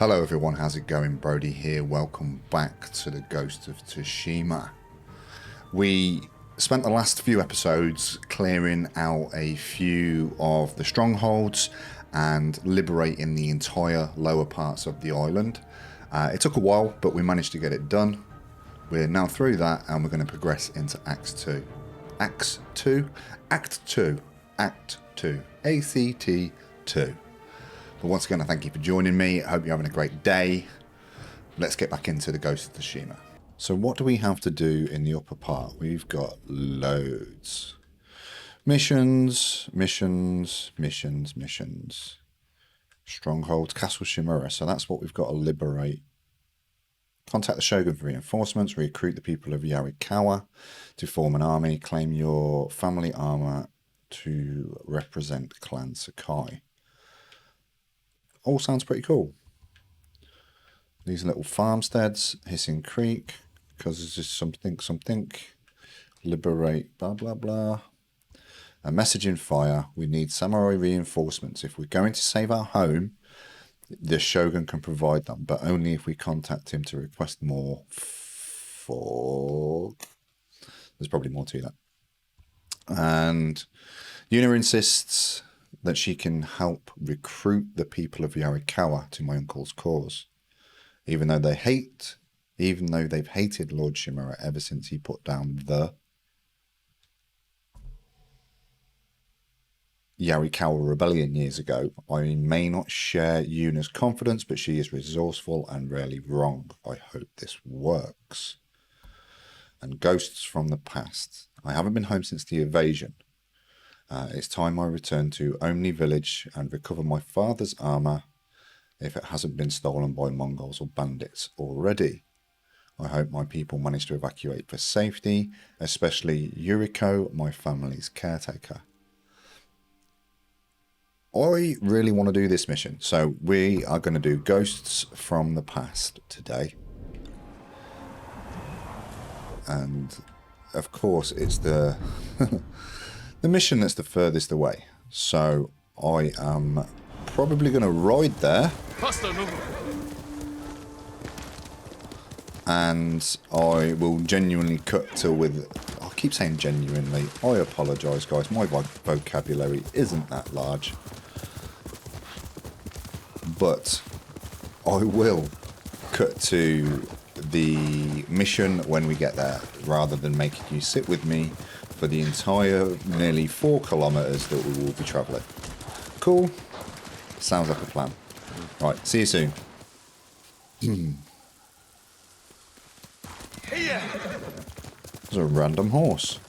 Hello everyone, how's it going? Brodie here. Welcome back to the Ghost of Tsushima. We spent the last few episodes clearing out a few of the strongholds and liberating the entire lower parts of the island. It took a while, but we managed to get it done. We're now through that and we're going to progress into Act 2. Act 2? Act 2. Act 2. ACT 2. But once again, I thank you for joining me. I hope you're having a great day. Let's get back into the Ghost of Tsushima. So what do we have to do in the upper part? We've got loads. Missions. Strongholds, Castle Shimura. So that's what we've got to liberate. Contact the Shogun for reinforcements. Recruit the people of Yuriko to form an army. Claim your family armor to represent Clan Sakai. All sounds pretty cool. These little farmsteads, Hissing Creek, because this is something. Liberate, blah, blah, blah. A message in fire. We need samurai reinforcements. If we're going to save our home, the Shogun can provide them, but only if we contact him to request more. There's probably more to that. And Yuna insists that she can help recruit the people of Yuriko to my uncle's cause. Even though they've hated Lord Shimura ever since he put down the Yuriko rebellion years ago. I may not share Yuna's confidence, but she is resourceful and rarely wrong. I hope this works. And ghosts from the past. I haven't been home since the invasion. It's time I return to Omi Village and recover my father's armor if it hasn't been stolen by Mongols or bandits already. I hope my people manage to evacuate for safety, especially Yuriko, my family's caretaker. I really want to do this mission, so we are going to do Ghosts from the Past today. And of course it's the the mission that's the furthest away. So I am probably going to ride there. And I will genuinely cut to with... I keep saying genuinely. I apologise, guys. My vocabulary isn't that large. But I will cut to the mission when we get there, rather than making you sit with me for the entire nearly 4 kilometres that we will be travelling. Cool? Sounds like a plan. Right, see you soon. There's a random horse.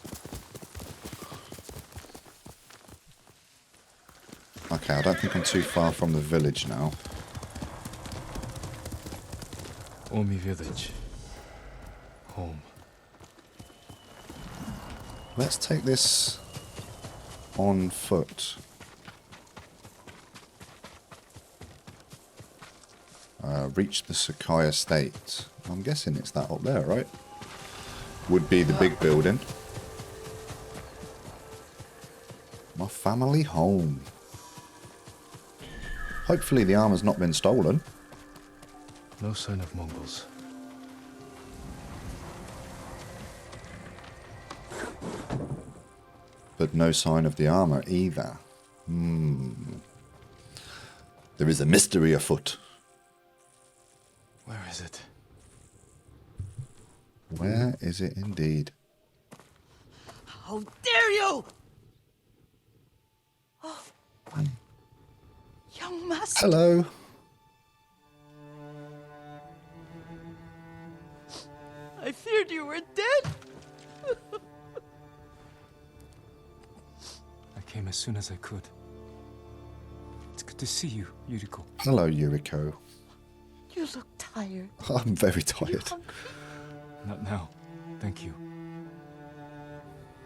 Okay, I don't think I'm too far from the village now. Omi Village. Home. Let's take this on foot. Reach the Sakai estate. I'm guessing it's that up there, right? Would be the big building. My family home. Hopefully the armor's not been stolen. No sign of Mongols. But no sign of the armor either. There is a mystery afoot. Where is it? Where is it indeed? How dare you! Oh, young master. Hello. I feared you were dead. I came as soon as I could. It's good to see you, Yuriko. Hello, Yuriko. You look tired. I'm very Are you tired. hungry? Not now. Thank you.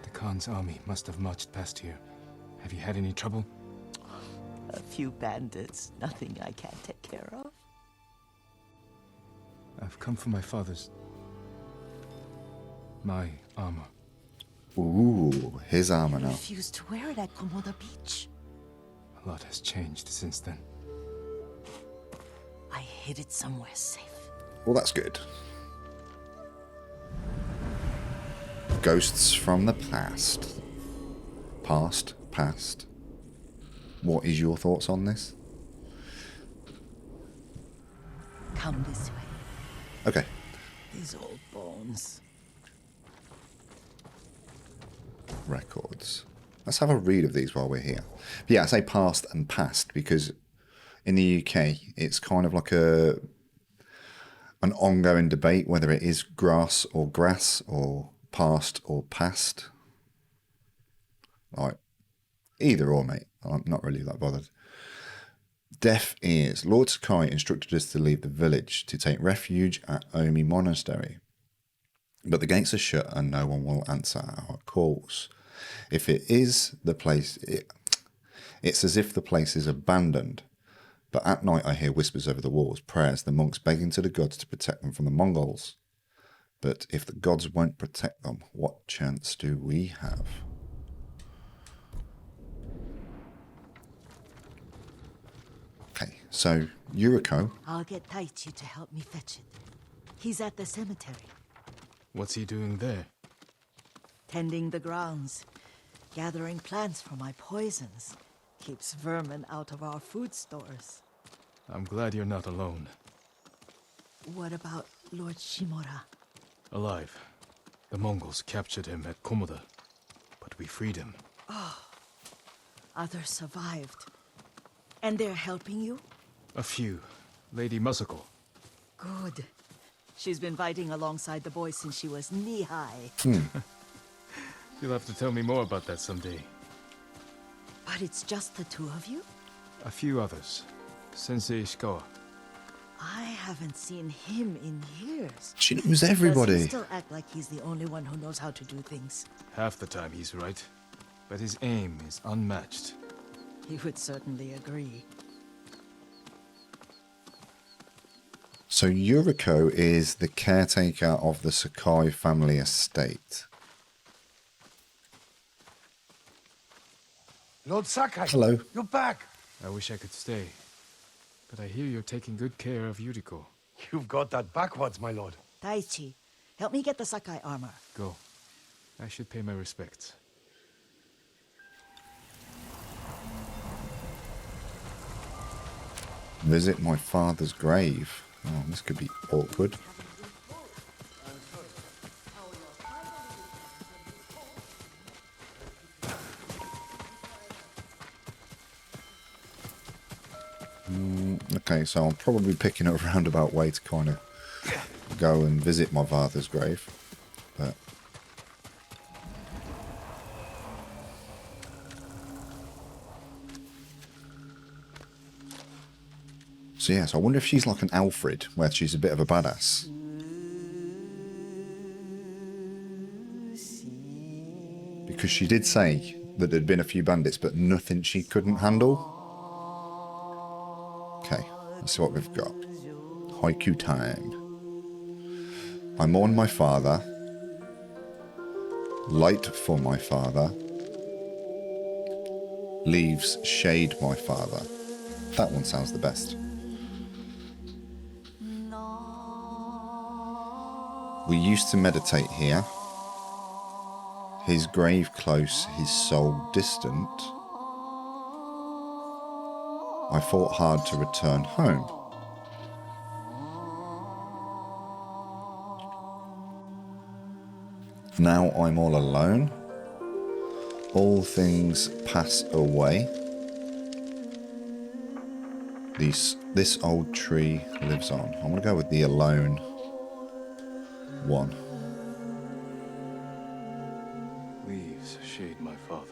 The Khan's army must have marched past here. Have you had any trouble? A few bandits. Nothing I can't take care of. I've come for my father's... my armor. Ooh, his armor You now. refused to wear it at Komoda Beach. A lot has changed since then. I hid it somewhere safe. Well, that's good. Ghosts from the past. Past. What is your thoughts on this? Come this way. Okay. These old bones. Records. Let's have a read of these while we're here. But yeah, I say past and past because in the UK it's kind of like an ongoing debate whether it is grass or past or past. Like either or, mate. I'm not really that bothered. Deaf ears. Lord Sakai instructed us to leave the village to take refuge at Omi Monastery. But the gates are shut and no one will answer our calls. If it is the place, it's as if the place is abandoned. But at night I hear whispers over the walls, prayers, the monks begging to the gods to protect them from the Mongols. But if the gods won't protect them, what chance do we have? Okay, so Yuriko. I'll get Taichi to help me fetch it. He's at the cemetery, What's he doing there? tending the grounds, gathering plants for my poisons. Keeps vermin out of our food stores. I'm glad you're not alone. What about Lord Shimura? Alive. The Mongols captured him at Komoda, but we freed him. Others survived. And they're helping you? A few. Lady Masako. Good. She's been fighting alongside the boys since she was knee-high. You'll have to tell me more about that someday. But it's just the two of you? A few others. Sensei Ishikawa. I haven't seen him in years. She knows Does he everybody. still act like he's the only one who knows how to do things? Half the time he's right, but his aim is unmatched. He would certainly agree. So Yuriko is the caretaker of the Sakai family estate. Lord Sakai! Hello. You're back! I wish I could stay, but I hear you're taking good care of Yuriko. You've got that backwards, my lord. Taichi, help me get the Sakai armor. Go. I should pay my respects. Visit my father's grave. Oh, this could be awkward. Okay, so I'm probably picking a roundabout way to kind of go and visit my father's grave. But so yes, I wonder if she's like an Alfred, where she's a bit of a badass. Because she did say that there'd been a few bandits, but nothing she couldn't handle. Okay, let's see what we've got. Haiku time. I mourn my father. Light for my father. Leaves shade my father. That one sounds the best. We used to meditate here. His grave close, his soul distant. I fought hard to return home. Now I'm all alone. All things pass away. This old tree lives on. I'm going to go with the alone one. Leaves shade my father.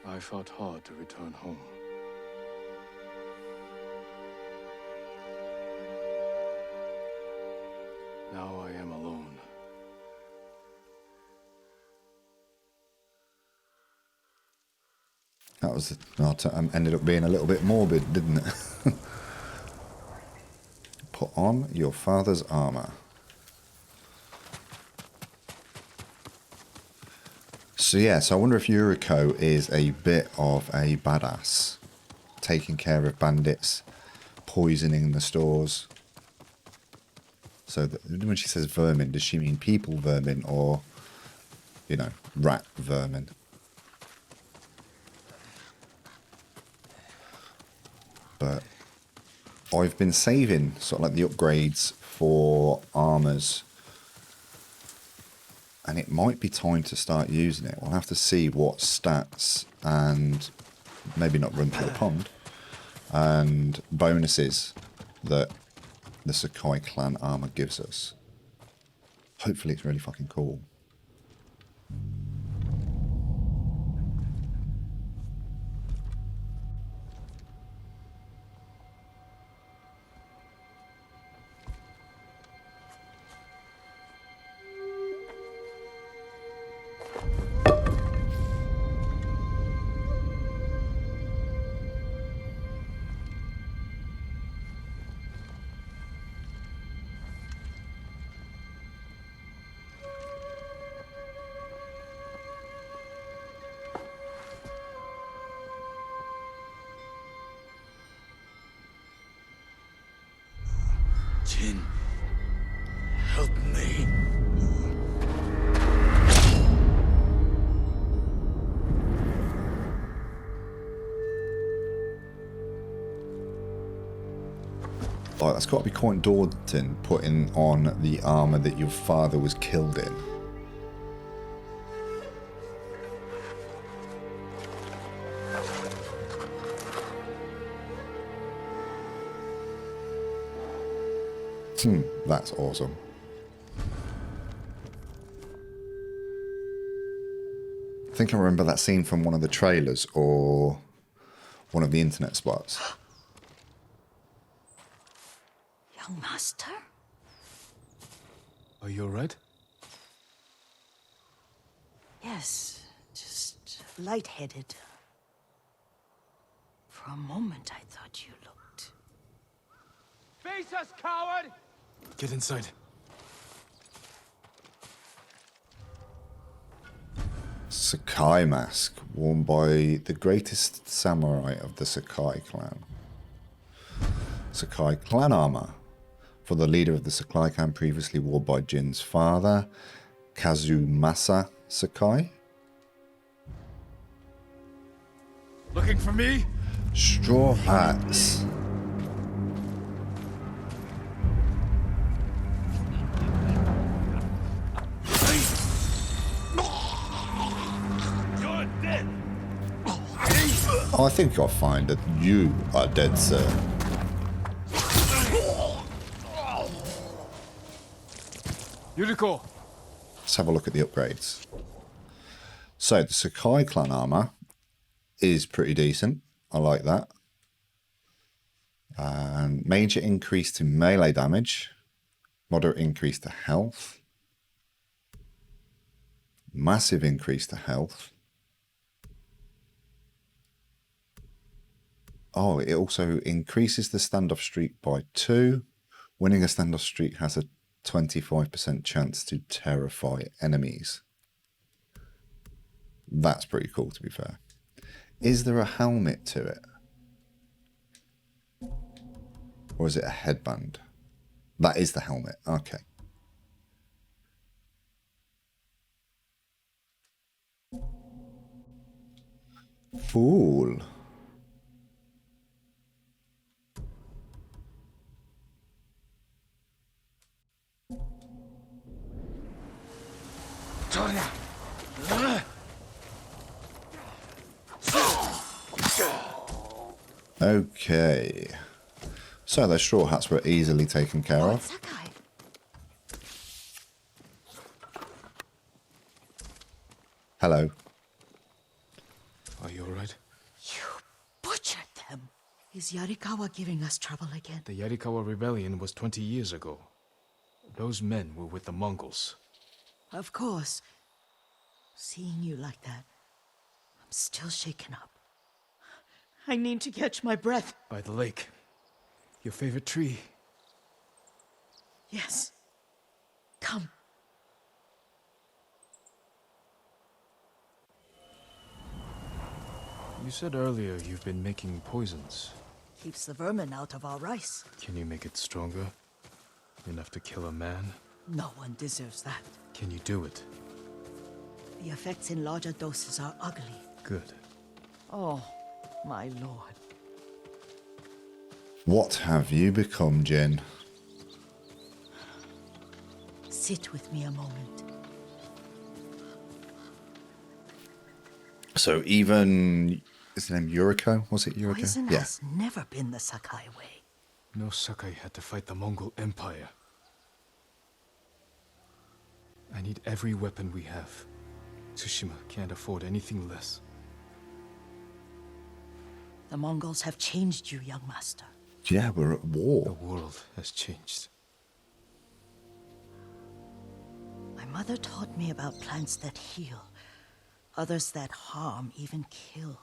I fought hard to return home. Now I am alone. That was ended up being a little bit morbid, didn't it? Put on your father's armour. So yeah, so I wonder if Yuriko is a bit of a badass, taking care of bandits, poisoning the stores. So when she says vermin, does she mean people vermin or, you know, rat vermin? But I've been saving sort of like the upgrades for armors, and it might be time to start using it. We'll have to see what stats and maybe not run to the pond and bonuses that the Sakai clan armor gives us. Hopefully it's really fucking cool. Jin, help me. Like, that's got to be quite daunting, putting on the armor that your father was killed in. That's awesome. I think I remember that scene from one of the trailers or one of the internet spots. Young master? Are you alright? Yes, just lightheaded. For a moment, I thought you looked... Face us, coward! Get inside. Sakai mask, worn by the greatest samurai of the Sakai clan. Sakai clan armor, for the leader of the Sakai clan, previously worn by Jin's father, Kazumasa Sakai. Looking for me? Straw hats. You're dead. I think I'll find that you are dead, sir. Yuriko! Let's have a look at the upgrades. So the Sakai clan armor is pretty decent. I like that. And major increase to melee damage. Moderate increase to health. Massive increase to health. Oh, it also increases the standoff streak by 2. Winning a standoff streak has a 25% chance to terrify enemies. That's pretty cool, to be fair. Is there a helmet to it? Or is it a headband? That is the helmet. Okay. Fool. Okay. So those straw hats were easily taken care Lord of. Sakai. Hello. Are you alright? You butchered them. Is Yarikawa giving us trouble again? The Yarikawa rebellion was 20 years ago. Those men were with the Mongols. Of course. Seeing you like that, I'm still shaken up. I need to catch my breath. By the lake. Your favorite tree. Yes. Come. You said earlier you've been making poisons. Keeps the vermin out of our rice. Can you make it stronger? Enough to kill a man? No one deserves that. Can you do it? The effects in larger doses are ugly. Good. Oh, my lord. What have you become, Jin? Sit with me a moment. So even... Is the name Yuriko? Was it Yuriko? Poison Yeah. has never been the Sakai way. No Sakai had to fight the Mongol Empire. I need every weapon we have. Tsushima can't afford anything less. The Mongols have changed you, young master. Yeah, we're at The war. world has changed. My mother taught me about plants that heal, others that harm, even kill.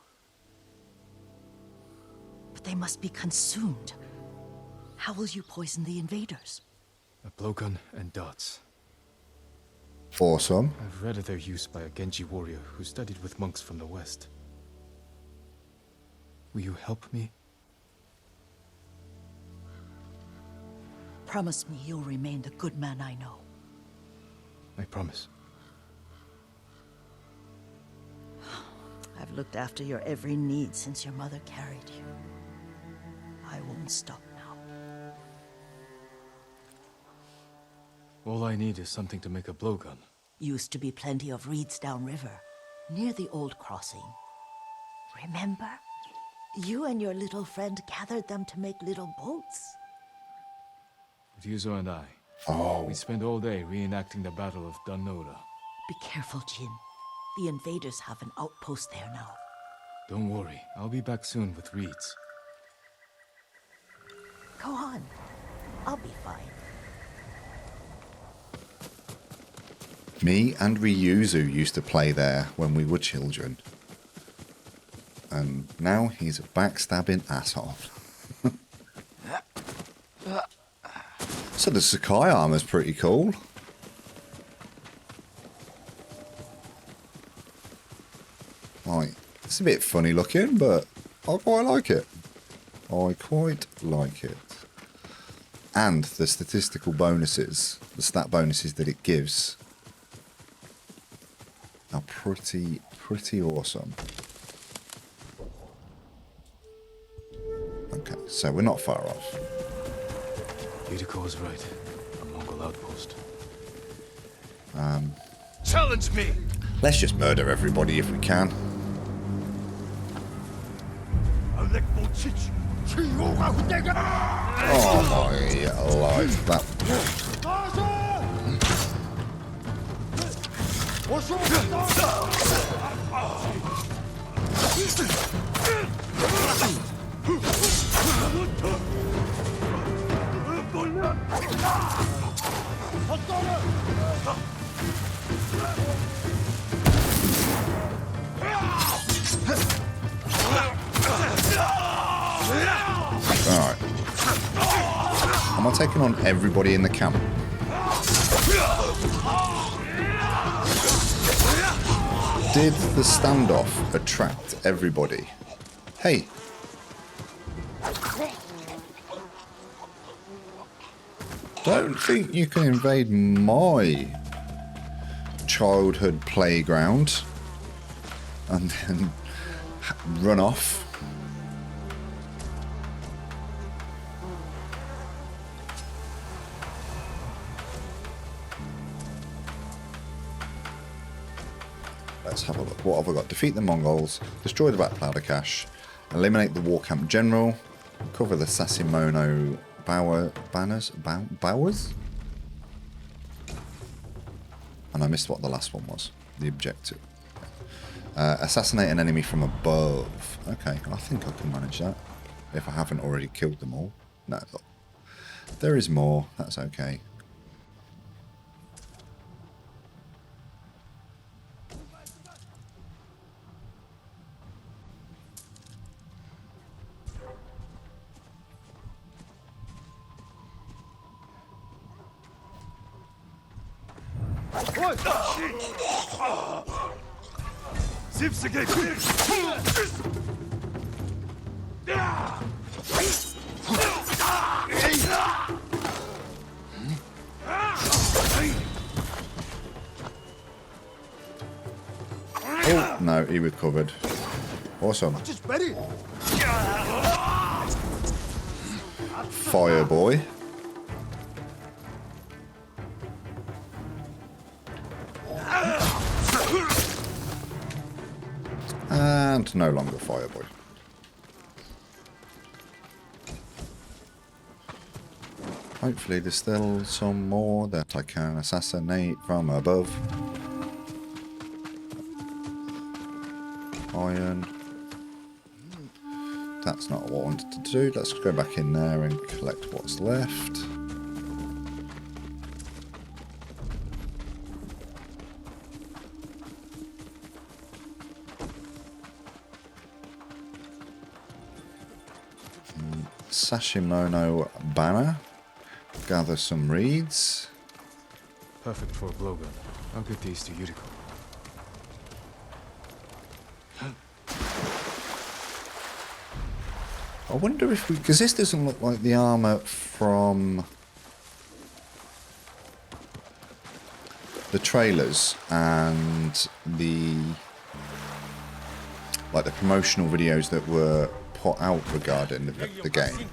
But they must be consumed. How will you poison the invaders? A blowgun and dots. Awesome. I've read of their use by a Genji warrior who studied with monks from the west. Will you help me? Promise me you'll remain the good man I know. I promise. I've looked after your every need since your mother carried you. I won't stop now. All I need is something to make a blowgun. Used to be plenty of reeds downriver, near the old crossing. Remember? You and your little friend gathered them to make little boats. Ryuzo and I. Oh, We spent all day reenacting the Battle of Danora. Be careful, Jin. The invaders have an outpost there now. Don't worry, I'll be back soon with reeds. Go on. I'll be fine. me and Ryuzu used to play there when we were children. And now he's a backstabbing asshole. So the Sakai armor's pretty cool. Like, it's a bit funny looking, but I quite like it. I quite like it. And the statistical bonuses, the stat bonuses that it gives are pretty awesome. Okay, so we're not far off. Yuriko was right. A Mongol outpost. Challenge me! Let's just murder everybody if we can. Oh my life, that... Alright. Am I taking on everybody in the camp? Did the standoff attract everybody? Hey. Don't think you can invade my childhood playground and then run off. Let's have a look. What have I got? Defeat the Mongols, destroy the Black Powder Cache, eliminate the War Camp General, cover the Sasimono Bowers? And I missed what the last one was. The objective. Assassinate an enemy from above. Okay, I think I can manage that. If I haven't already killed them all. No, look. There is more. That's okay. He recovered. Awesome. Fire boy. And no longer fire boy. Hopefully there's still some more that I can assassinate from above. Iron. That's not what I wanted to do. Let's go back in there and collect what's left. Sashimono banner. Gather some reeds. Perfect for a blowgun. I'll get these to Yuriko. I wonder if we... because this doesn't look like the armour from the trailers and the... like the promotional videos that were put out regarding the game.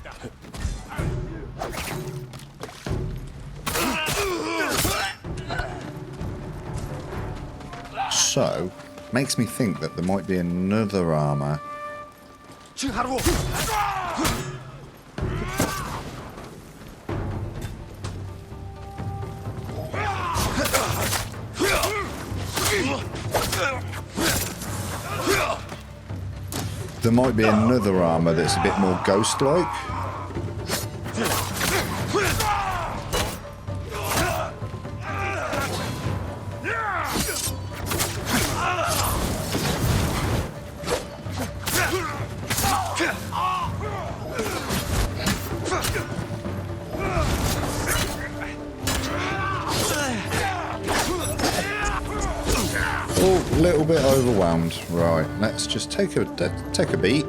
So, makes me think that there might be another armour. There might be another armour that's a bit more ghost-like. Oh, a little bit overwhelmed. Right, let's just take a beat.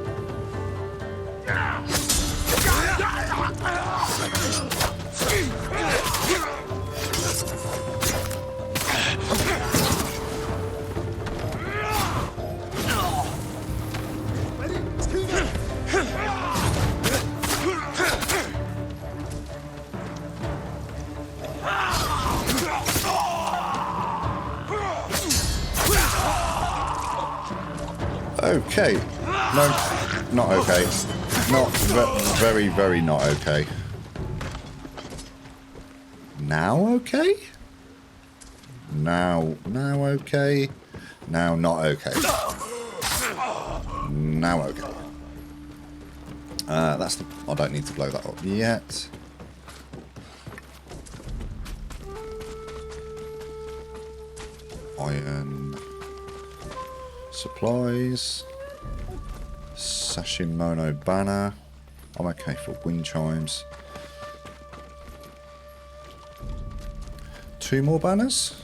Okay. No, not okay. Not very, very not okay. Now okay? Now okay? Now not okay. Now okay. That's the... I don't need to blow that up yet. Iron... supplies. Sashimono banner. I'm okay for wind chimes. 2 more banners.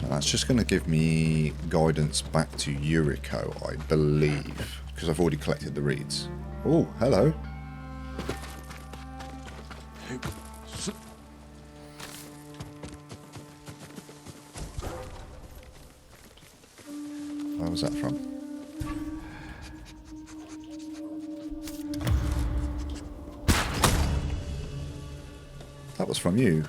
That's just going to give me guidance back to Yuriko, I believe, because I've already collected the reeds. Oh, hello. Where was that from? That was from you.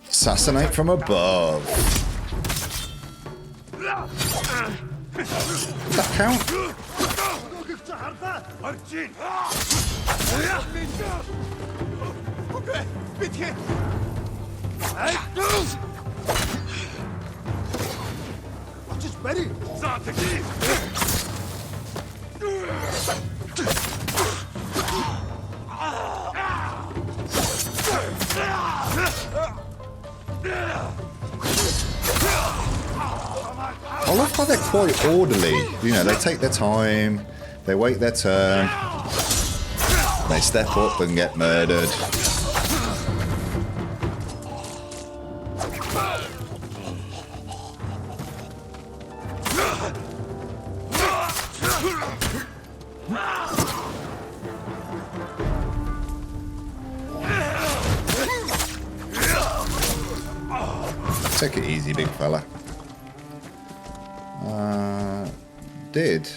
Assassinate from above. Does that count? I love how they're quite orderly. You know, they take their time, they wait their turn, they step up and get murdered. Take it easy, big fella. Did?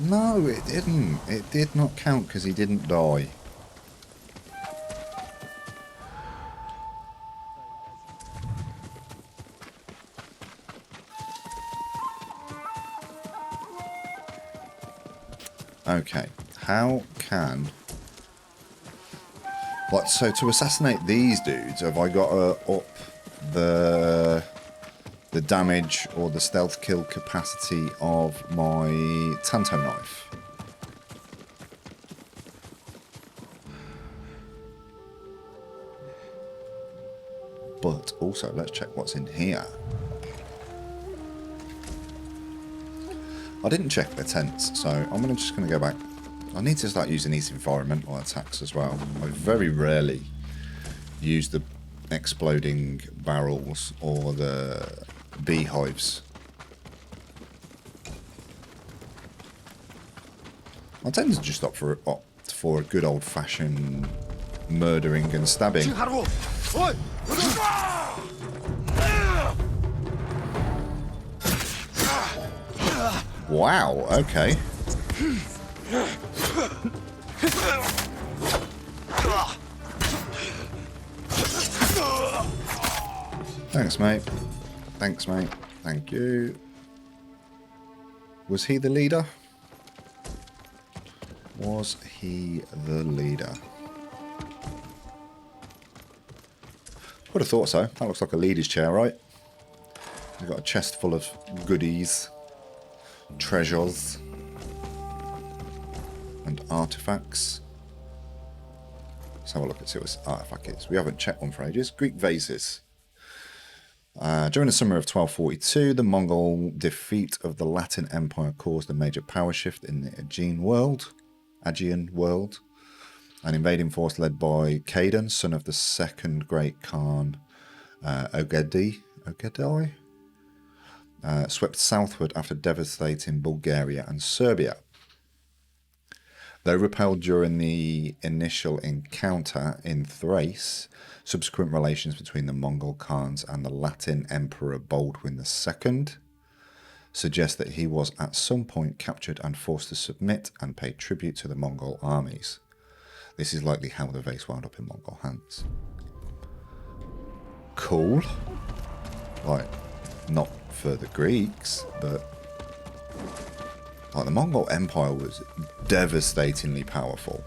No, it didn't. It did not count because he didn't die. Okay, how can... What, so to assassinate these dudes, have I got to up the damage or the stealth kill capacity of my Tanto knife? But also, let's check what's in here. I didn't check the tents, so I'm just going to go back. I need to start using these environmental attacks as well. I very rarely use the exploding barrels or the beehives. I tend to just opt for a good old-fashioned murdering and stabbing. Wow, okay. Thanks, mate. Thanks, mate. Thank you. Was he the leader? Was he the leader? Would have thought so. That looks like a leader's chair, right? We've got a chest full of goodies, treasures, and artifacts. Let's have a look and see what this artifact is. We haven't checked one for ages. Greek vases. During the summer of 1242, the Mongol defeat of the Latin Empire caused a major power shift in the Aegean world. An invading force led by Kaidan, son of the second great Khan Ogedai, swept southward after devastating Bulgaria and Serbia. Though repelled during the initial encounter in Thrace, subsequent relations between the Mongol Khans and the Latin Emperor Baldwin II suggest that he was at some point captured and forced to submit and pay tribute to the Mongol armies. This is likely how the vase wound up in Mongol hands. Cool. Like, not for the Greeks, but like the Mongol Empire was devastatingly powerful.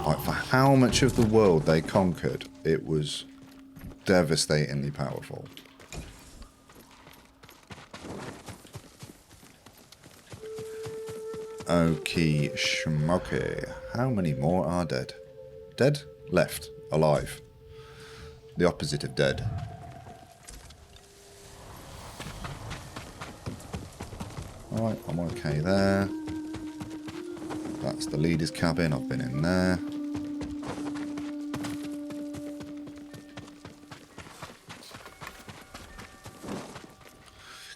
Like, for how much of the world they conquered, it was devastatingly powerful. Okie schmokie. How many more are dead? Dead? Left. Alive. The opposite of dead. Alright, I'm okay there. That's the leader's cabin. I've been in there.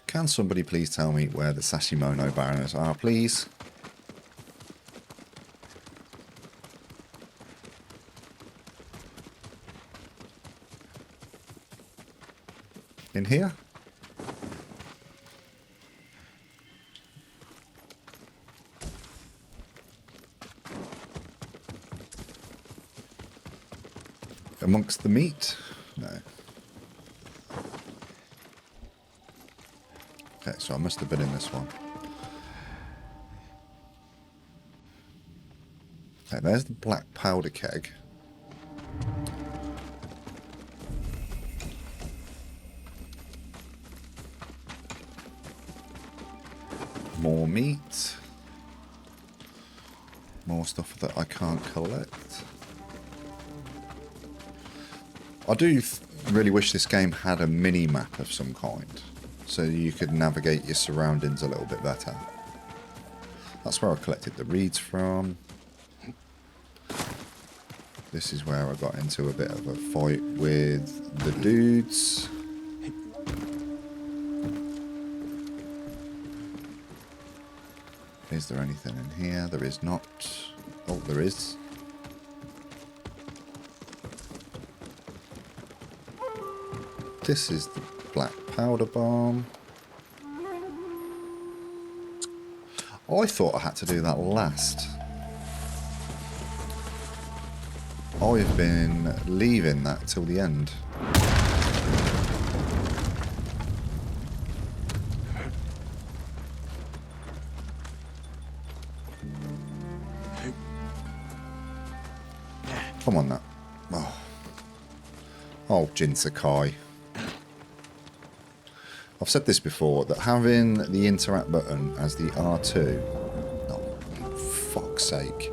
Can somebody please tell me where the Sashimono Baroness are, please? In here? Amongst the meat? No. Okay. so I must have been in this one. Okay, there's the black powder keg. More meat. More stuff that I can't collect. I do really wish this game had a mini-map of some kind, so you could navigate your surroundings a little bit better. That's where I collected the reeds from. This is where I got into a bit of a fight with the dudes. Is there anything in here? There is not. Oh, there is. This is the black powder bomb. Oh, I thought I had to do that last. I've been leaving that till the end. Come on, that. Oh, Jin Sakai. I've said this before, that having the interact button as the R2, oh, for fuck's sake,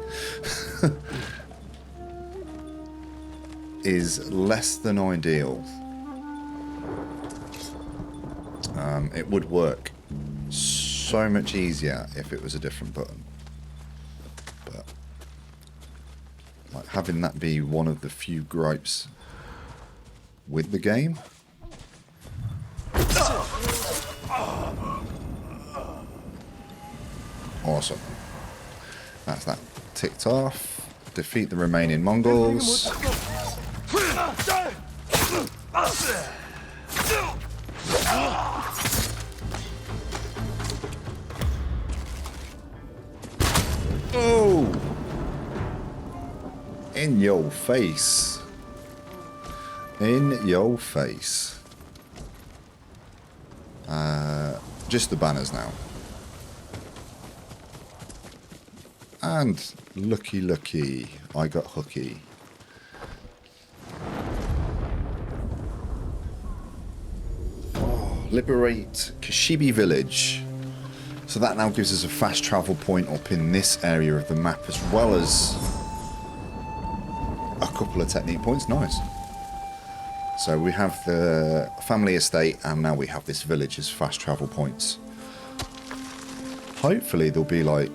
is less than ideal. It would work so much easier if it was a different button. But like, having that be one of the few gripes with the game. Awesome. That's that ticked off. Defeat the remaining Mongols. Oh! In your face. In your face. Just the banners now. And looky, I got hooky. Oh, liberate Kashibi Village. So that now gives us a fast travel point up in this area of the map, as well as a couple of technique points. Nice. So we have the family estate, and now we have this village as fast travel points. Hopefully there'll be like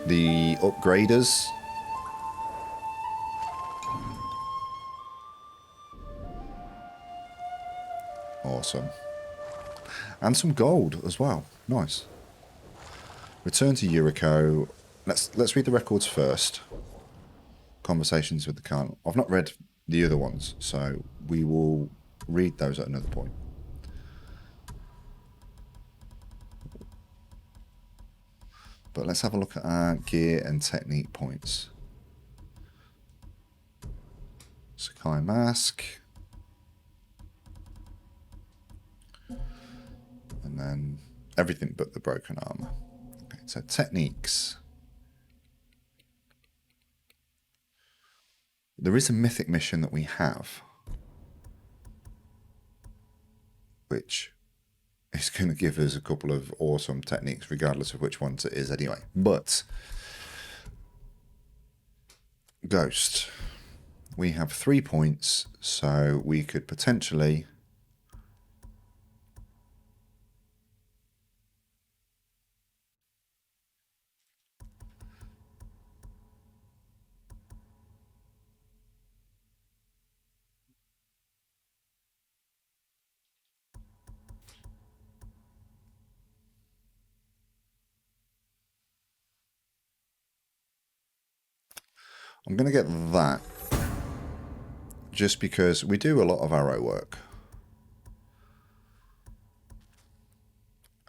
the upgraders. Awesome. And some gold as well. Nice. Return to Yuriko. Let's read the records first. Conversations with the Khan. I've not read the other ones, so we will read those at another point. But let's have a look at our gear and technique points. Sakai mask. And then everything but the broken armor. Okay, so techniques. There is a mythic mission that we have, which is going to give us a couple of awesome techniques, regardless of which ones it is anyway. But Ghost, we have 3 points, so we could potentially I'm going to get that just because we do a lot of arrow work.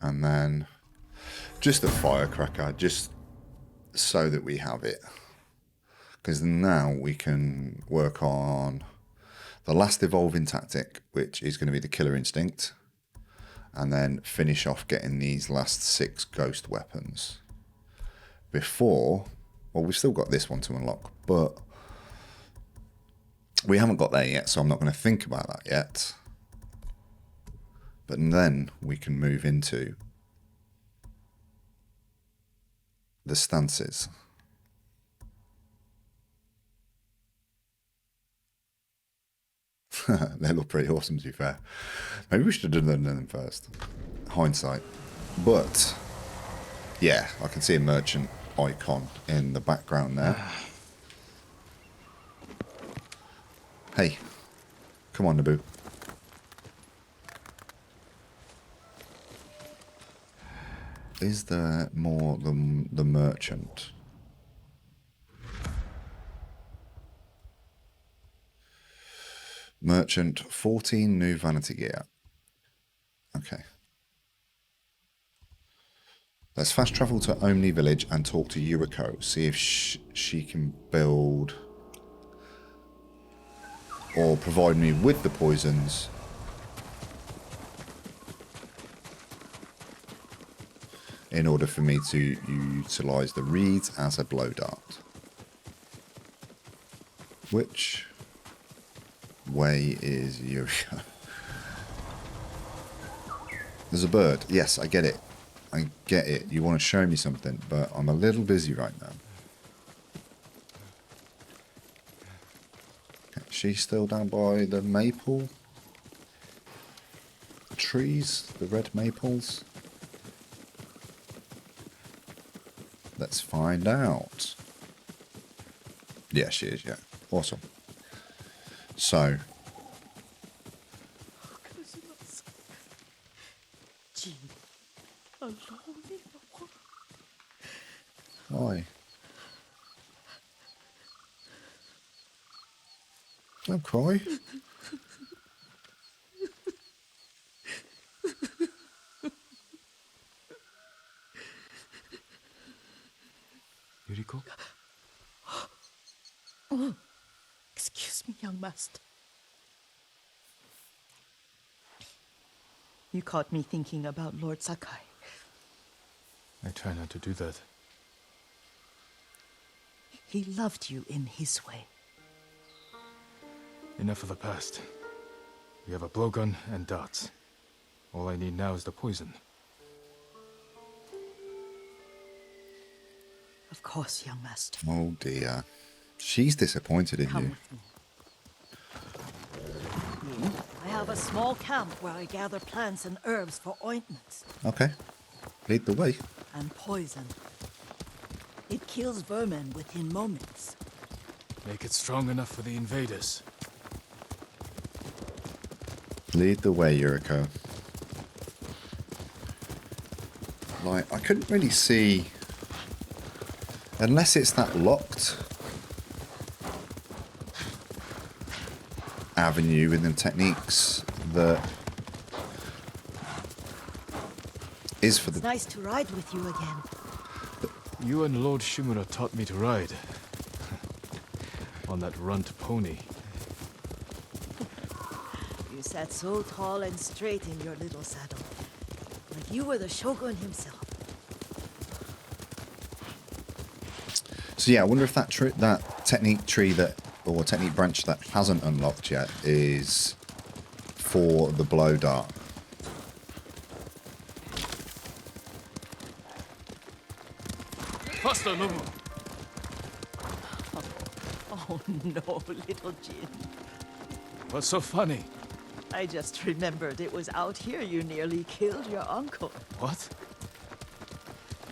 And then just a firecracker, just so that we have it. Because now we can work on the last evolving tactic, which is going to be the killer instinct. and then finish off getting these last 6 ghost weapons before, well, we've still got this one to unlock, but we haven't got there yet, so I'm not going to think about that yet. But then we can move into the stances. They look pretty awesome, to be fair. Maybe we should have done them first. Hindsight. But, yeah, I can see a merchant icon in the background there. Hey, come on, Naboo. Is there more than the merchant? Merchant, 14 new vanity gear. Okay. Let's fast travel to Omi Village and talk to Yuriko. See if she can build or provide me with the poisons in order for me to utilise the reeds as a blow dart. Which way is Yuriko? There's a bird. Yes, I get it. I get it. You want to show me something, but I'm a little busy right now. Okay, she's still down by the maple trees, the red maples. Let's find out. Yeah, she is, yeah. Awesome. So. Why? Don't cry. Yuriko? Oh, excuse me, young master. You caught me thinking about Lord Sakai. I try not to do that. He loved you in his way. Enough of the past. We have a blowgun and darts. All I need now is the poison. Of course, young master. Oh dear. She's disappointed in Come you. with me. I have a small camp where I gather plants and herbs for ointments. Okay. Lead the way. And poison. It kills vermin within moments. Make it strong enough for the invaders. Lead the way, Yuriko. Like, I couldn't really see, unless it's that locked avenue within techniques that is for It's the... nice to ride with you again. You and Lord Shimura taught me to ride. On that runt pony. You sat so tall and straight in your little saddle. Like you were the shogun himself. So yeah, I wonder if that that technique tree that, or technique branch that hasn't unlocked yet is for the blow dart. Faster, Nobu! Oh no, little Jin. What's so funny? I just remembered it was out here you nearly killed your uncle. What?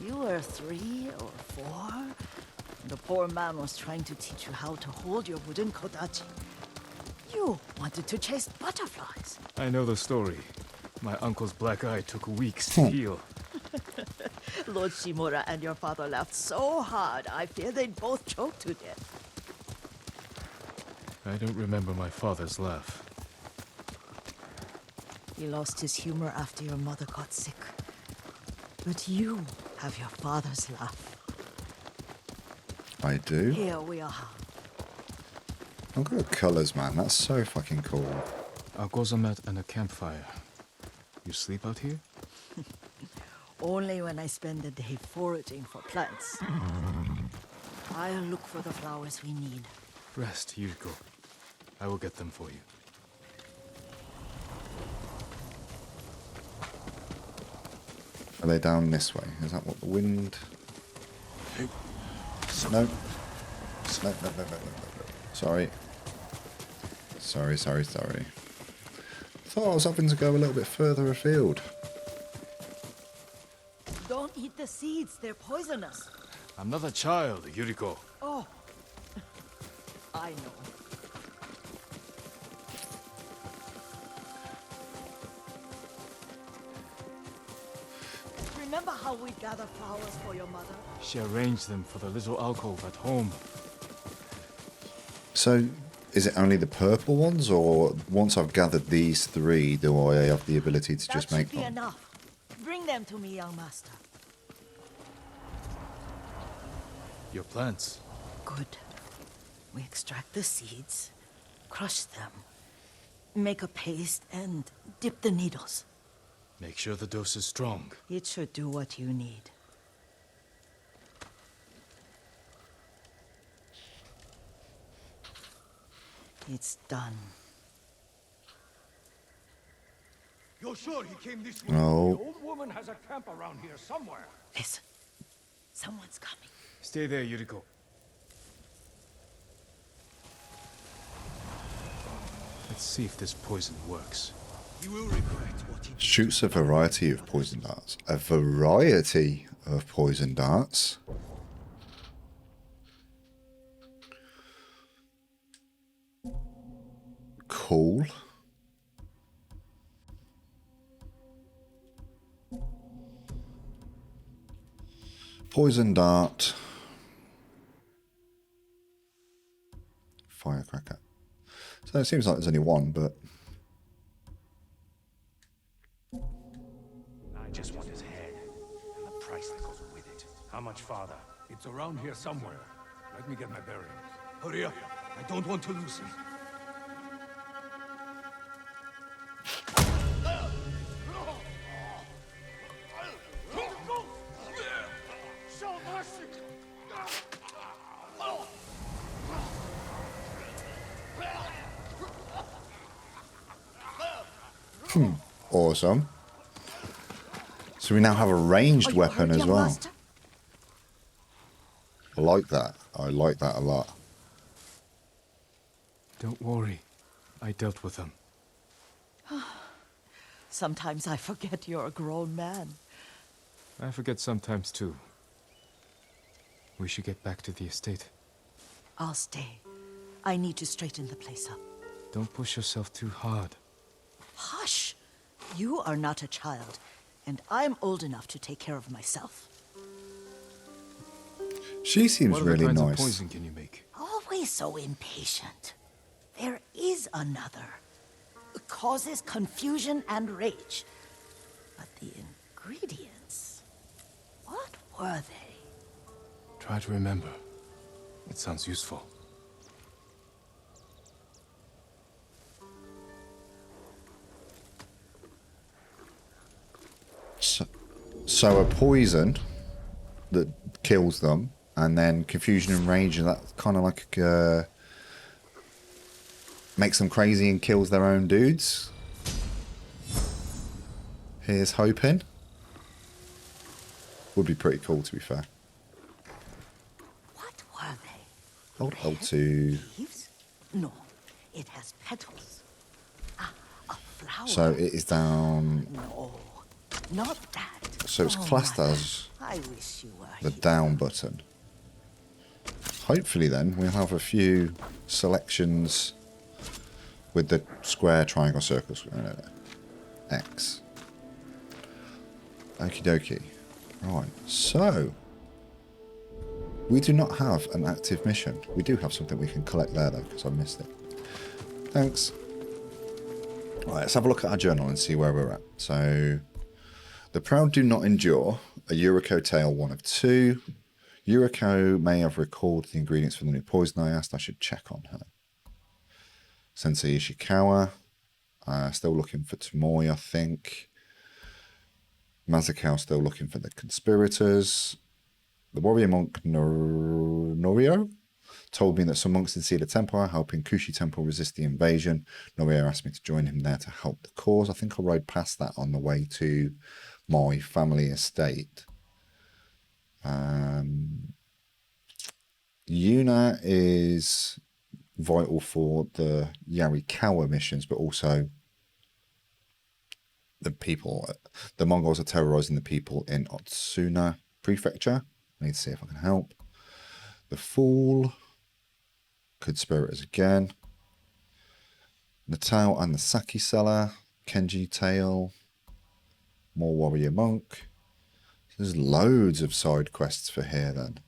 You were 3 or 4. The poor man was trying to teach you how to hold your wooden kodachi. You wanted to chase butterflies. I know the story. My uncle's black eye took weeks to heal. Lord Shimura and your father laughed so hard, I fear they'd both choke to death. I don't remember my father's laugh. He lost his humor after your mother got sick. But you have your father's laugh. I do. Here we are. Look at the colours, man. That's so fucking cool. A gozamet and a campfire. You sleep out here? Only when I spend the day foraging for plants. I'll look for the flowers we need. Rest, Yuriko. I will get them for you. Are they down this way? Is that what the wind... No. No. Sorry. Sorry. Thought I was hoping to go a little bit further afield. Don't eat the seeds, they're poisonous. I'm not a child, Yuriko. Oh, I know. Remember how we gather flowers for your mother? She arranged them for the little alcove at home. So, is it only the purple ones, or once I've gathered these 3, do I have the ability to just make That should be them? enough. Bring them to me, young master. Your plants. Good. We extract the seeds, crush them, make a paste, and dip the needles. Make sure the dose is strong. It should do what you need. It's done. You're sure he came this way? No. The old woman has a camp around here somewhere. Listen. Someone's coming. Stay there, Yuriko. Let's see if this poison works. You will regret what you did. Shoots a variety of poison darts. A variety of poison darts. Cool. Poison dart. Firecracker. So it seems like there's only one, but... I just want his head, and the price that goes with it. How much farther? It's around here somewhere. Let me get my bearings. Hurry up. I don't want to lose him. Show mercy! Awesome. So we now have a ranged Are you weapon hurt, as young well. master? I like that. I like that a lot. Don't worry. I dealt with them. Sometimes I forget you're a grown man. I forget sometimes too. We should get back to the estate. I'll stay. I need to straighten the place up. Don't push yourself too hard. Hush! You are not a child, and I'm old enough to take care of myself. She seems What other really kinds of nice. poison can you make? Always so impatient. There is another. It causes confusion and rage. But the ingredients... what were they? Try to remember. It sounds useful. So a poison that kills them, and then confusion and rage, and that kind of like makes them crazy and kills their own dudes. Here's hoping. Would be pretty cool, to be fair. What were they? Hold L2. Leaves? No, it has petals. Ah, a flower. So it is down. No, not that. So it's classed mother, as I wish you were the here. down button. Hopefully then we'll have a few selections with the square, triangle, circle, X. Okie dokie. Right, so we do not have an active mission. We do have something we can collect there though, because I missed it. Thanks. Right, let's have a look at our journal and see where we're at. So, the proud do not endure. A Yuriko tale 1 of 2. Yuriko may have recalled the ingredients for the new poison I asked. I should check on her. Sensei Ishikawa. Still looking for Tomoe, I think. Mazakal still looking for the conspirators. The warrior monk Norio told me that some monks in Cedar Temple are helping Kushi Temple resist the invasion. Norio asked me to join him there to help the cause. I think I rode past that on the way to my family estate. Yuna is vital for the Yarikawa missions, but also the people. The Mongols are terrorizing the people in Otsuna Prefecture. I need to see if I can help. The Fool. Conspirators again. Natal and the Saki Seller. Kenji Tale. More Warrior Monk. There's loads of side quests for here then.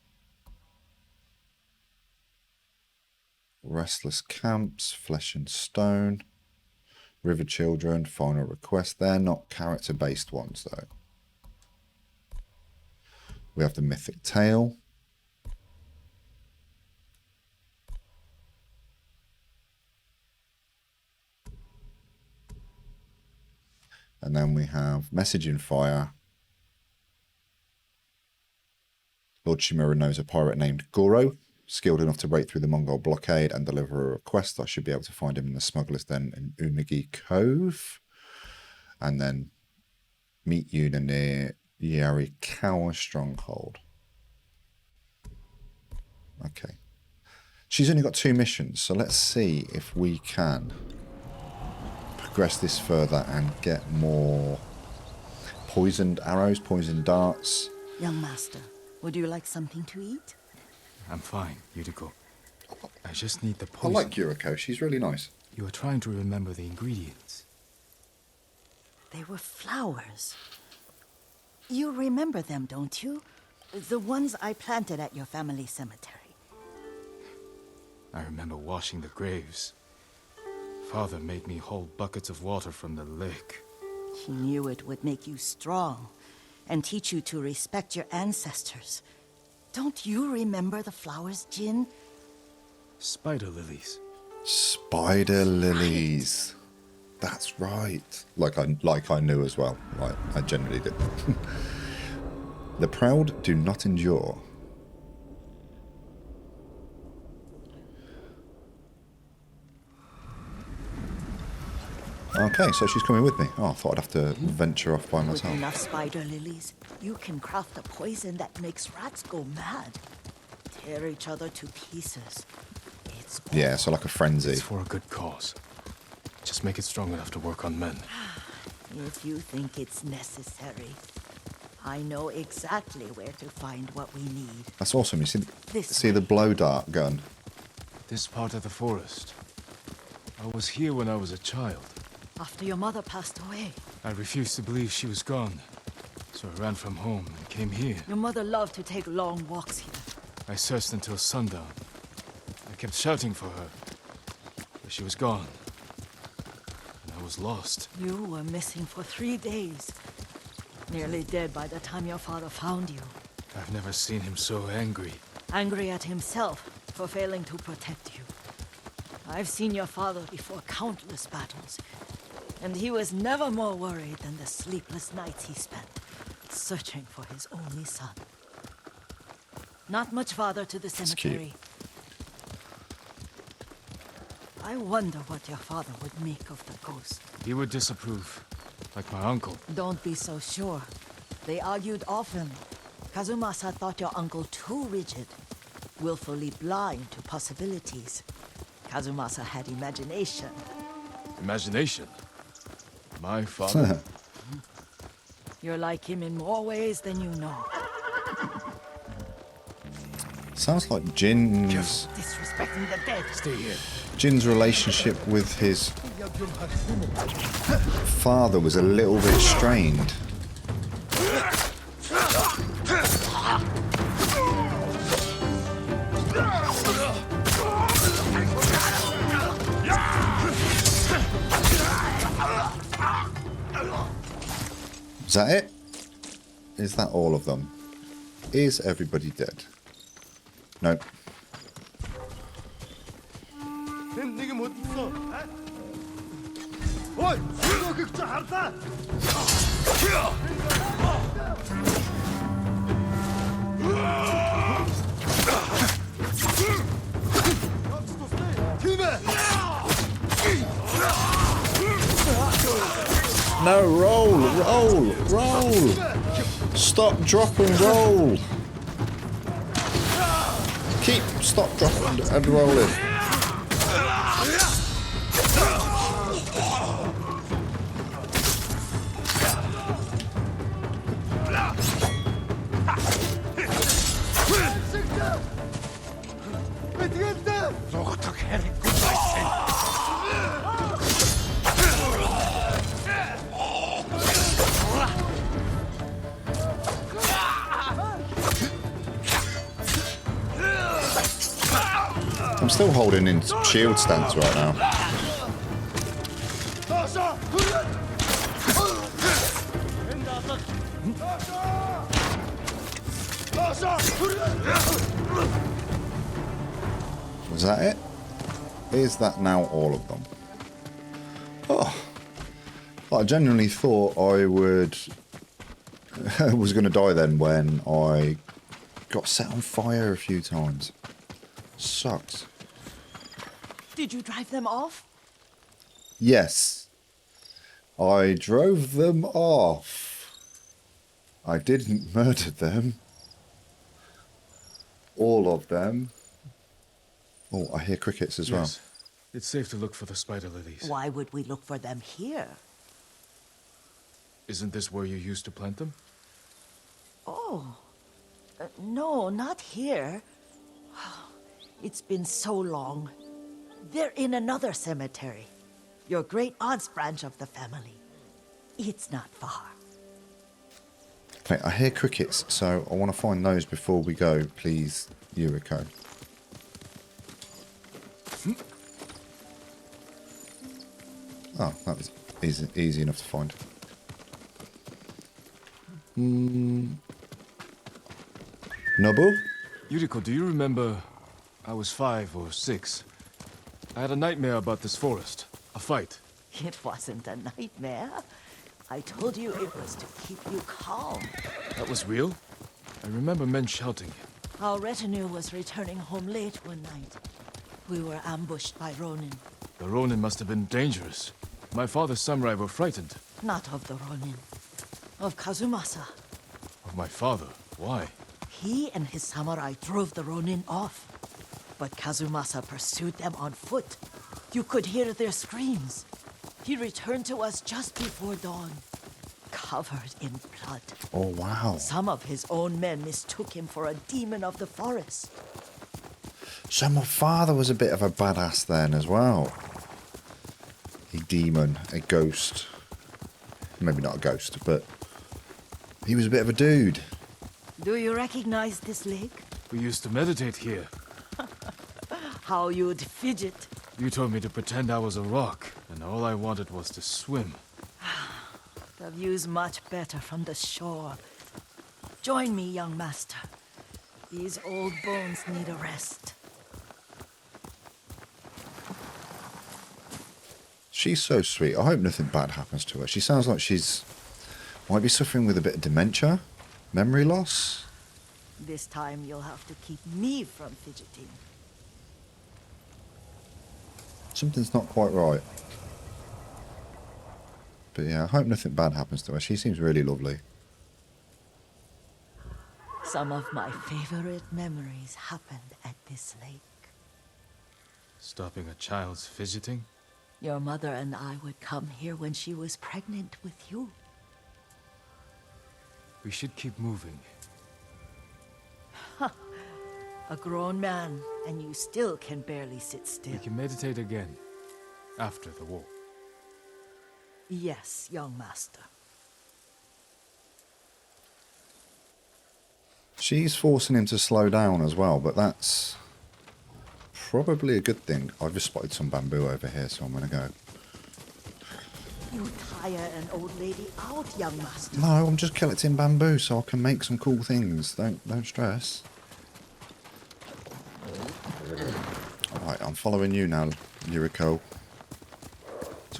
Restless Camps, Flesh and Stone, River Children, Final Request. They're not character-based ones, though. We have the Mythic Tale. And then we have Messaging Fire. Lord Shimura knows a pirate named Goro, skilled enough to break through the Mongol blockade and deliver a request. I should be able to find him in the smuggler's den in Umigi Cove. And then meet Yuna near Yarikawa Stronghold. Okay. She's only got 2 missions, so let's see if we can progress this further and get more poisoned arrows, poisoned darts. Young master, would you like something to eat? I'm fine, Yuriko. I just need the I poison. like Yuriko, she's really nice. You are trying to remember the ingredients. They were flowers. You remember them, don't you? The ones I planted at your family cemetery. I remember washing the graves. Father made me hold buckets of water from the lake. He knew it would make you strong and teach you to respect your ancestors. Don't you remember the flowers, Jin? Spider lilies. Spider lilies. That's right. Like I knew as well. Like I generally did. The proud do not endure. Okay, so she's coming with me. Oh, I thought I'd have to venture off by With myself. enough spider lilies, you can craft a poison that makes rats go mad. Tear each other to pieces. It's Yeah, so like a frenzy. It's for a good cause. Just make it strong enough to work on men. If you think it's necessary, I know exactly where to find what we need. That's awesome. You see, This see the blow dart gun? This part of the forest. I was here when I was a child. After your mother passed away, I refused to believe she was gone. So I ran from home and came here. your mother loved to take long walks here. I searched until sundown. I kept shouting for her. But she was gone. And I was lost. You were missing for 3 days. Nearly dead by the time your father found you. I've never seen him so angry. Angry at himself for failing to protect you. I've seen your father before countless battles, and he was never more worried than the sleepless nights he spent searching for his only son. Not much farther to the cemetery. I wonder what your father would make of the ghost. He would disapprove, like my uncle. Don't be so sure. They argued often. Kazumasa thought your uncle too rigid, willfully blind to possibilities. Kazumasa had imagination. Imagination? My father? You're like him in more ways than you know. Sounds like Jin's Disrespecting the dead. Stay here. Jin's relationship with his father was a little bit strained. Is that it? Is that all of them? Is everybody dead? Nope. No, roll, roll, roll. Stop, drop, and roll. Keep, stop, drop, and rolling. I'm still holding in shield stance right now. Was that it? Is that now all of them? Oh, I genuinely thought I would was going to die then when I got set on fire a few times. Sucks. Did you drive them off? Yes. I drove them off. I didn't murder them. All of them. Oh, I hear crickets as well. Yes. It's safe to look for the spider lilies. Why would we look for them here? Isn't this where you used to plant them? Oh, no, not here. It's been so long. They're in another cemetery. Your great-aunt's branch of the family. It's not far. Okay, I hear crickets, so I want to find those before we go, please, Yuriko. Oh, that was easy enough to find. Nobu? Yuriko, do you remember? I was 5 or 6. I had a nightmare about this forest. A fight. It wasn't a nightmare. I told you it was to keep you calm. That was real? I remember men shouting. Our retinue was returning home late one night. We were ambushed by Ronin. The Ronin must have been dangerous. My father's samurai were frightened. Not of the Ronin. Of Kazumasa. Of my father? Why? He and his samurai drove the Ronin off. But Kazumasa pursued them on foot. You could hear their screams. He returned to us just before dawn, covered in blood. Oh, wow. Some of his own men mistook him for a demon of the forest. So my father was a bit of a badass then as well. A demon, a ghost. Maybe not a ghost, but he was a bit of a dude. Do you recognize this lake? We used to meditate here. How you'd fidget. You told me to pretend I was a rock, and all I wanted was to swim. The view's much better from the shore. Join me, young master. These old bones need a rest. She's so sweet. I hope nothing bad happens to her. She sounds like she's might be suffering with a bit of dementia, memory loss. This time you'll have to keep me from fidgeting. Something's not quite right. But yeah, I hope nothing bad happens to her. She seems really lovely. Some of my favorite memories happened at this lake. Stopping a child's fidgeting? Your mother and I would come here when she was pregnant with you. We should keep moving. A grown man, and you still can barely sit still. We can meditate again. After the war. Yes, young master. She's forcing him to slow down as well, but that's probably a good thing. I've just spotted some bamboo over here, so I'm going to go. You tire an old lady out, young master. No, I'm just collecting bamboo so I can make some cool things. Don't stress. Alright, I'm following you now, Yuriko.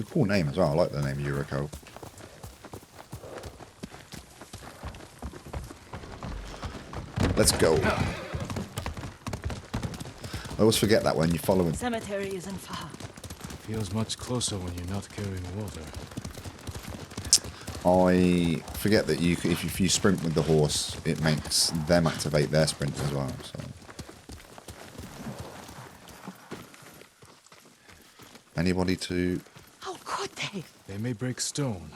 It's a cool name as well. I like the name Yuriko. Let's go. I always forget that when you follow him. Cemetery isn't far. Feels much closer when you're not carrying water. I forget that if you sprint with the horse, it makes them activate their sprint as well. So, anybody to? How could they? They may break stone,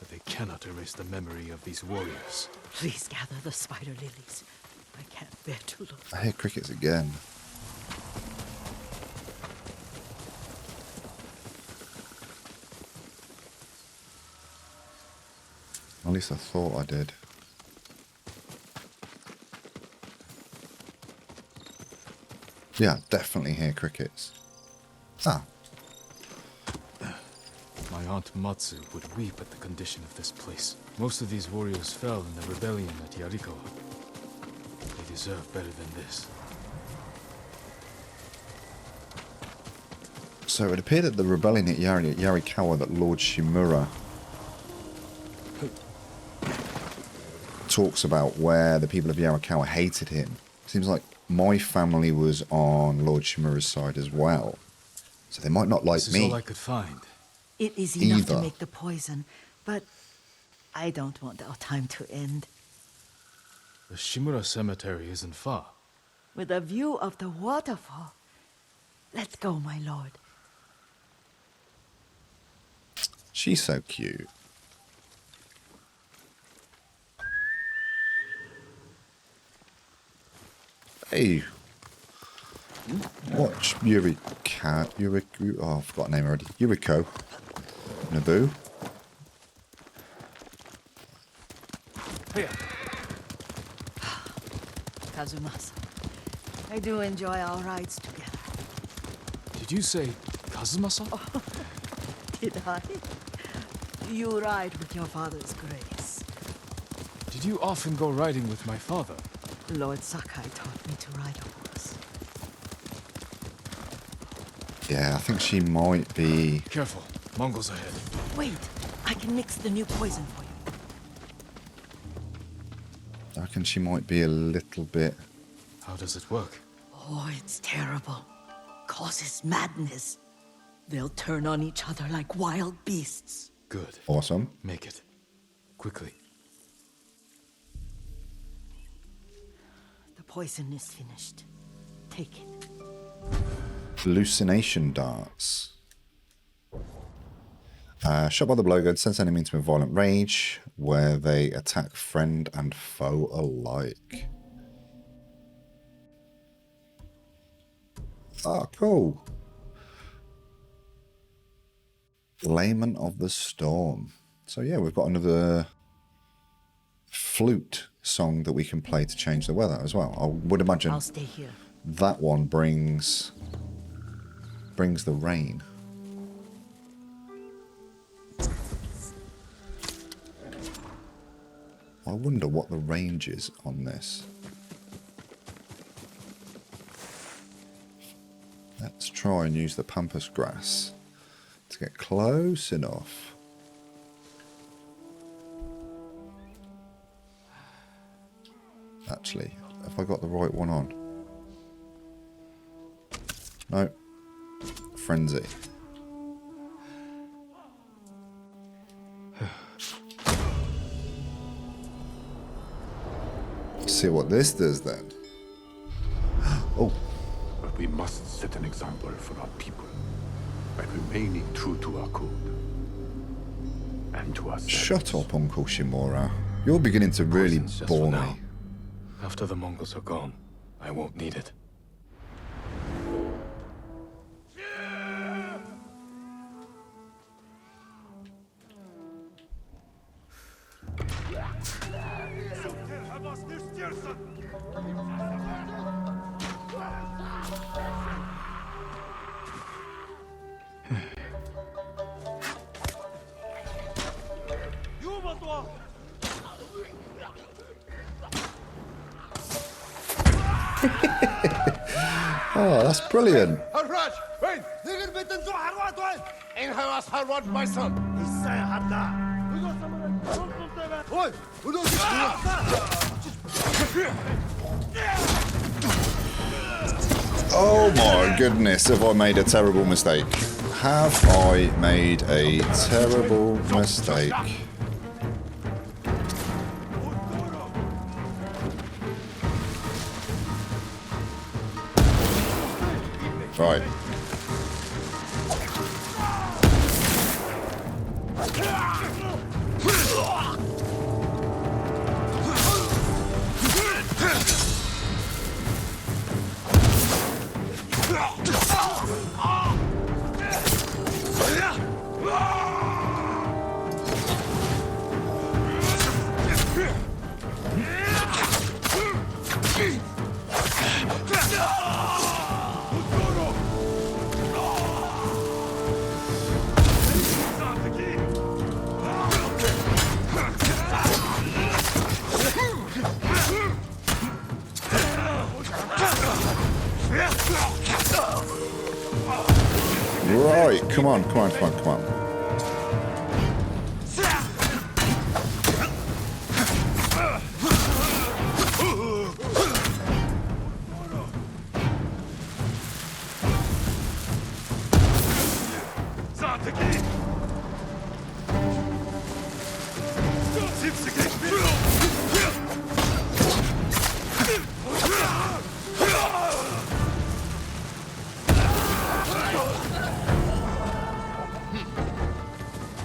but they cannot erase the memory of these warriors. Please gather the spider lilies. I can't bear to look. I hear crickets again. At least I thought I did. Yeah, definitely hear crickets. Ah. My aunt Matsu would weep at the condition of this place. Most of these warriors fell in the rebellion at Yuriko. They deserve better than this. So it appeared at the rebellion at Yarikawa that Lord Shimura talks about where the people of Yarikawa hated him. Seems like my family was on Lord Shimura's side as well. So they might not like This is me. all I could find. It is enough to Either. make the poison, but I don't want our time to end. The Shimura cemetery isn't far. With a view of the waterfall. Let's go, my lord. She's so cute. Hey. Watch Yuriko. Oh, I forgot her name already. Yuriko. Naboo. Here. Kazumasa. I do enjoy our rides together. Did you say Kazumasa? Did I? You ride with your father's grace. Did you often go riding with my father? Lord Sakai taught me to ride a horse. Yeah, I think she might be. Careful. Mongols ahead. Wait, I can mix the new poison for you. I reckon she might be a little bit. How does it work? Oh, it's terrible. Causes madness. They'll turn on each other like wild beasts. Good. Awesome. Make it. Quickly. The poison is finished. Take it. Hallucination darts. Shot by the blowgun sends enemy into a violent rage where they attack friend and foe alike. Ah, cool. Layman of the Storm. So yeah, we've got another flute song that we can play to change the weather as well. I would imagine I'll stay here. that one brings the rain. I wonder what the range is on this. Let's try and use the pampas grass to get close enough. Actually, have I got the right one on? No. Frenzy. See what this does then. Oh. But we must set an example for our people by remaining true to our code and to ourselves. Shut up, Uncle Shimura. You're beginning to really Poison's just bore for me. now. After the Mongols are gone, I won't need it. Oh, that's brilliant. الراج وين؟ ذيك البنت نزوح الوقت وين؟ إن Oh my goodness, have I made a terrible mistake? Have I made a terrible mistake? Right. Right, come on, come on, come on, come on.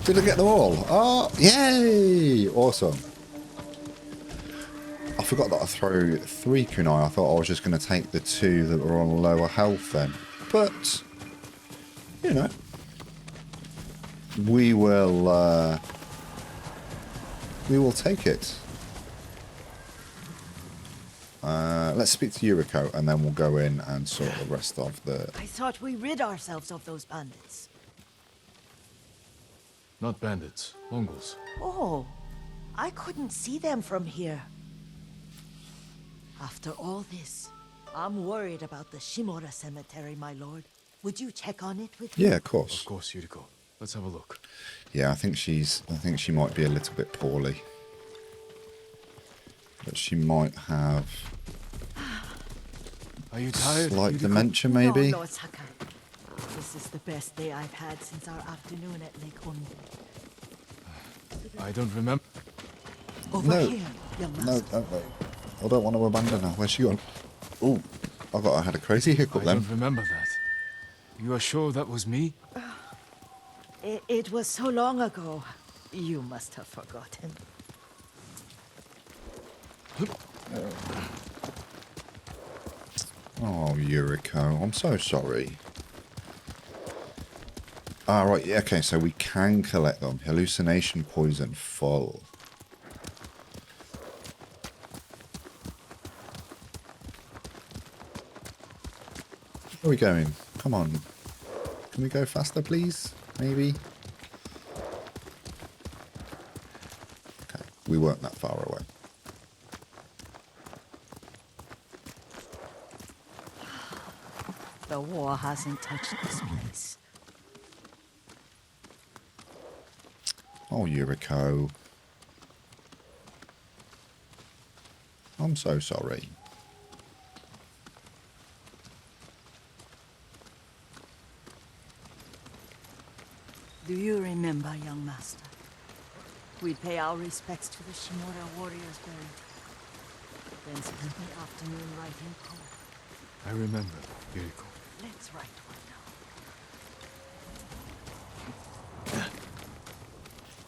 Did I get them all? Oh, yay! Awesome. I forgot that I threw 3 kunai. I thought I was just going to take the 2 that were on lower health then. But, you know, we will take it. Let's speak to Yuriko and then we'll go in and sort the rest of the... I thought we rid ourselves of those bandits. Not bandits, Mongols. Oh, I couldn't see them from here. After all this, I'm worried about the Shimura cemetery, my lord. Would you check on it with me? Yeah, of course. Of course, Yuriko. Let's have a look. Yeah, I think she might be a little bit poorly. But she might have Are you tired, slight Yuriko? dementia, maybe? No, Sakai. This is the best day I've had since our afternoon at Lake Omi. I don't remember. Over No. here, young No, master. don't wait. I don't want to abandon her. Where's she gone? Oh, I had a crazy hiccup I then. don't remember that. You are sure that was me? It was so long ago. You must have forgotten. Oh, Yuriko, I'm so sorry. Ah, right, yeah, okay, so we can collect them. Hallucination poison full. Where are we going? Come on. Can we go faster, please? Maybe? Okay, we weren't that far away. The war hasn't touched this place. Oh, Yuriko. I'm so sorry. Do you remember, young master? We'd pay our respects to the Shimura warriors buried. Then spend the afternoon writing poetry. I remember, Yuriko. Let's write one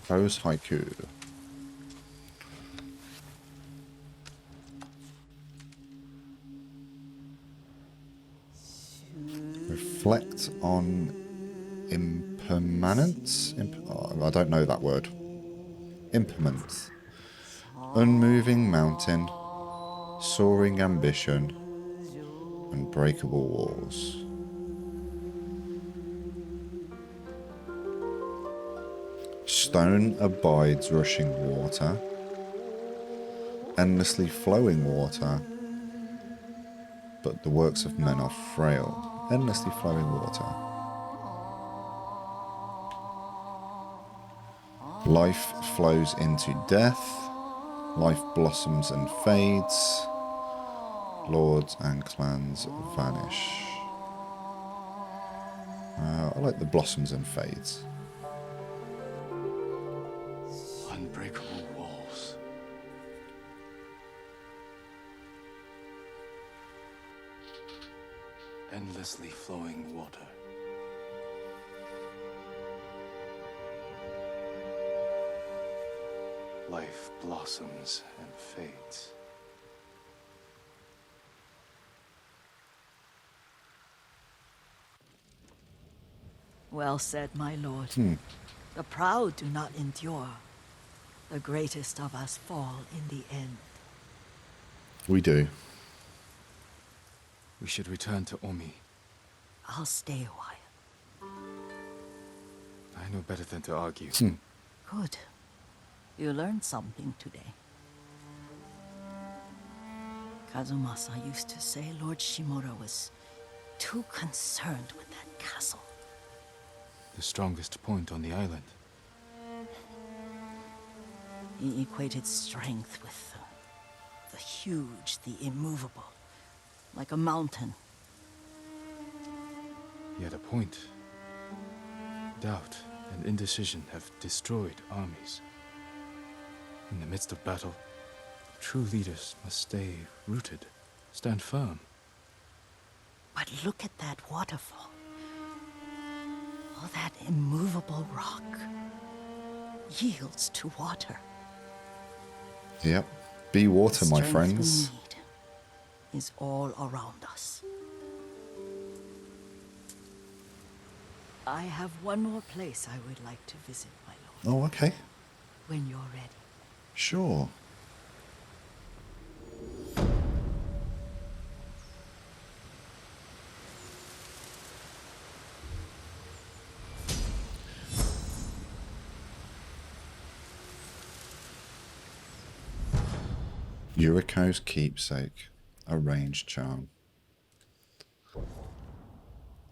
Prose haiku. Reflect on impermanence. I don't know that word. Impermanence. Unmoving mountain, soaring ambition, unbreakable walls. Stone abides rushing water, endlessly flowing water, but the works of men are frail. Endlessly flowing water. Life flows into death. Life blossoms and fades. Lords and clans vanish. I like the blossoms and fades. Unbreakable walls. Endlessly flowing water. Life blossoms and fades. Well said, my lord. The proud do not endure. The greatest of us fall in the end. We do. We should return to Omi. I'll stay a while. I know better than to argue. Good. You learned something today. Kazumasa used to say Lord Shimura was too concerned with that castle. The strongest point on the island. He equated strength with the huge, the immovable, like a mountain. He had a point. Doubt and indecision have destroyed armies. In the midst of battle, true leaders must stay rooted, stand firm. But look at that waterfall. All that immovable rock yields to water. Yep. Be water, The my strength friends. we need is all around us. I have one more place I would like to visit, my lord. Oh, okay. When you're ready. Sure. Yuriko's keepsake, a ranged charm.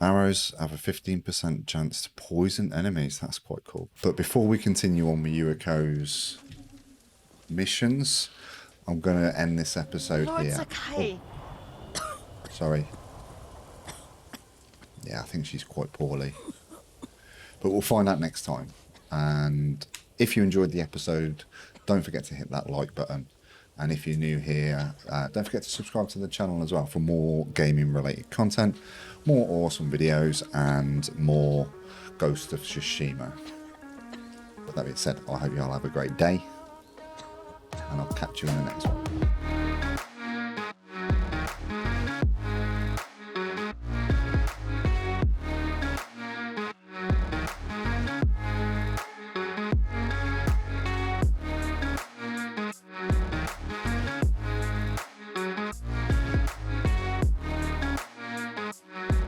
Arrows have a 15% chance to poison enemies. That's quite cool. But before we continue on with Yuriko's missions, I'm going to end this episode Lord here. Sakai! Oh, sorry. Yeah, I think she's quite poorly. But we'll find out next time. And if you enjoyed the episode, don't forget to hit that like button. And if you're new here, don't forget to subscribe to the channel as well for more gaming related content, more awesome videos, and more Ghost of Tsushima. With that being said, I hope you all have a great day, and I'll catch you in the next one.